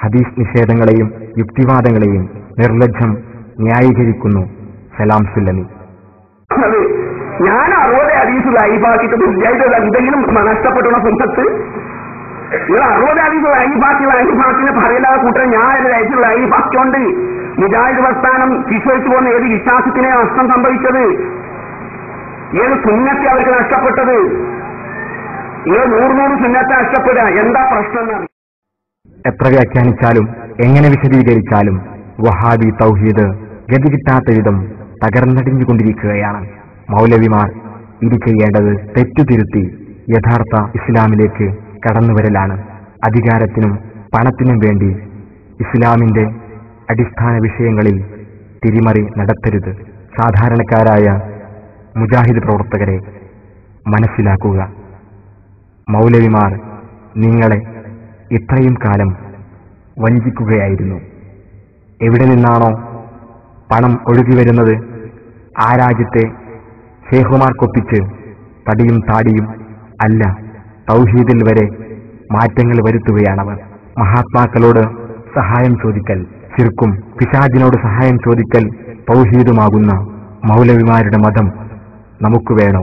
ഹദീസ് നിഷേധങ്ങളെയും യുക്തിവാദങ്ങളെയും നിർലജ്ജം ന്യായീകരിക്കുന്നു സലാം സുല്ലമി. ഞാൻ 60 ഹദീസ് ലൈഫാക്കിയിട്ട് മുജാഹിദ് എന്തെങ്കിലും നഷ്ടപ്പെട്ടുള്ള സുന്നത്ത് നിങ്ങൾ 60 ഹദീസ് ലൈഫാക്കിനെ പറയലാതെ കൂട്ടം ഞാൻ ലൈഫാക്കിയോണ്ട് മുജാഹിദ് പ്രസ്ഥാനം വിശ്വസിച്ചു പോകുന്ന ഏത് വിശ്വാസത്തിനെ നഷ്ടം സംഭവിച്ചത്, ഏത് സുന്നത്തെ അവർക്ക് നഷ്ടപ്പെട്ടത്, ഏത് 100 സുന്നത്തെ നഷ്ടപ്പെടുക, എന്താ പ്രശ്നം എന്നറിയാം. എത്ര വ്യാഖ്യാനിച്ചാലും എങ്ങനെ വിശദീകരിച്ചാലും വഹാബി തൗഹീദ് ഗതി കിട്ടാത്ത വിധം തകർന്നടിഞ്ഞുകൊണ്ടിരിക്കുകയാണ്. മൗലവിമാർ ഇത് ചെയ്യേണ്ടത് തെറ്റുതിരുത്തി യഥാർത്ഥ ഇസ്ലാമിലേക്ക് കടന്നുവരലാണ്. അധികാരത്തിനും പണത്തിനും വേണ്ടി ഇസ്ലാമിന്റെ അടിസ്ഥാന വിഷയങ്ങളിൽ തിരിമറി നടത്തരുത്. സാധാരണക്കാരായ മുജാഹിദ് പ്രവർത്തകരെ മനസ്സിലാക്കുക. മൗലവിമാർ നിങ്ങളെ ഇത്രയും കാലം വഞ്ചിക്കുകയായിരുന്നു. എവിടെ നിന്നാണോ പണം ഒഴുകി വരുന്നത് ആ രാജ്യത്തെ ശേഖുമാർക്കൊപ്പിച്ച് തടിയും താടിയും അല്ല, തൗഹീദിൽ വരെ മാറ്റങ്ങൾ വരുത്തുകയാണവർ. മഹാത്മാക്കളോട് സഹായം ചോദിക്കൽ ശിർക്കും പിശാചിനോട് സഹായം ചോദിക്കൽ തൗഹീദുമാകുന്ന മൗലവിമാരുടെ മതം നമുക്ക് വേണോ?